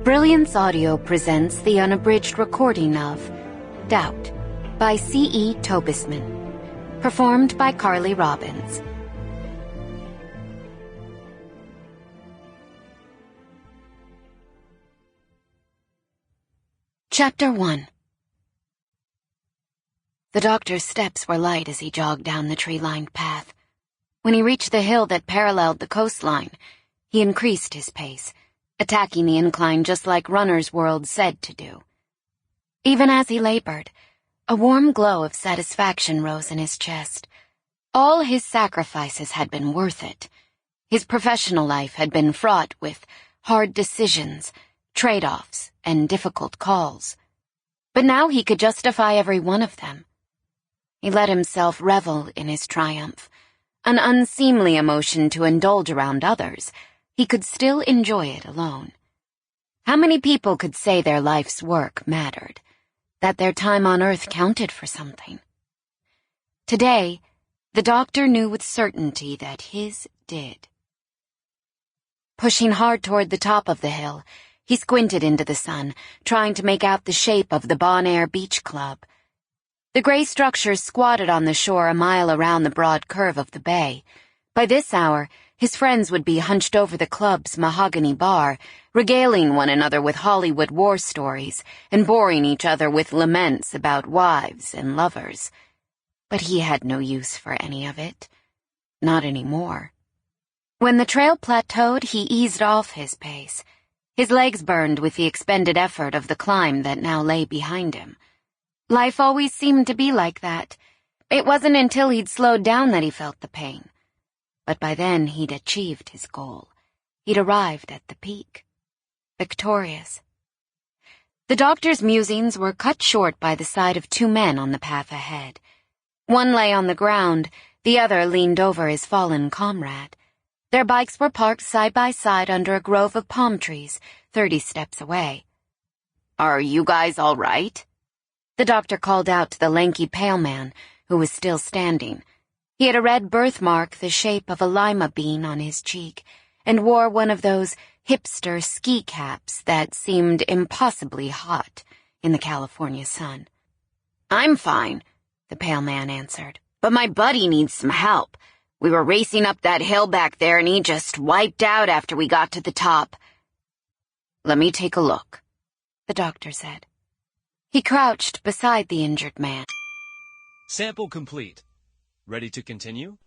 Brilliance Audio presents the unabridged recording of Doubt by C.E. Tobisman, performed by Carly Robbins. Chapter 1. The doctor's steps were light as he jogged down the tree-lined path. When he reached the hill that paralleled the coastline, he increased his pace, attacking the incline just like Runner's World said to do. Even as he labored, a warm glow of satisfaction rose in his chest. All his sacrifices had been worth it. His professional life had been fraught with hard decisions, trade-offs, and difficult calls. But now he could justify every one of them. He let himself revel in his triumph, an unseemly emotion to indulge around others. He could still enjoy it alone. How many people could say their life's work mattered, that their time on Earth counted for something? Today, the doctor knew with certainty that his did. Pushing hard toward the top of the hill, he squinted into the sun, trying to make out the shape of the Bon Air Beach Club. The gray structure squatted on the shore a mile around the broad curve of the bay. By this hour, his friends would be hunched over the club's mahogany bar, regaling one another with Hollywood war stories and boring each other with laments about wives and lovers. But he had no use for any of it. Not anymore. When the trail plateaued, he eased off his pace. His legs burned with the expended effort of the climb that now lay behind him. Life always seemed to be like that. It wasn't until he'd slowed down that he felt the pain. But by then he'd achieved his goal. He'd arrived at the peak. Victorious. The doctor's musings were cut short by the sight of two men on the path ahead. One lay on the ground, the other leaned over his fallen comrade. Their bikes were parked side by side under a grove of palm trees, 30 steps away. "Are you guys all right?" The doctor called out to the lanky pale man, who was still standing. He had a red birthmark the shape of a lima bean on his cheek, and wore one of those hipster ski caps that seemed impossibly hot in the California sun. "I'm fine," the pale man answered, "but my buddy needs some help. We were racing up that hill back there and he just wiped out after we got to the top." "Let me take a look," the doctor said. He crouched beside the injured man. Sample complete. Ready to continue?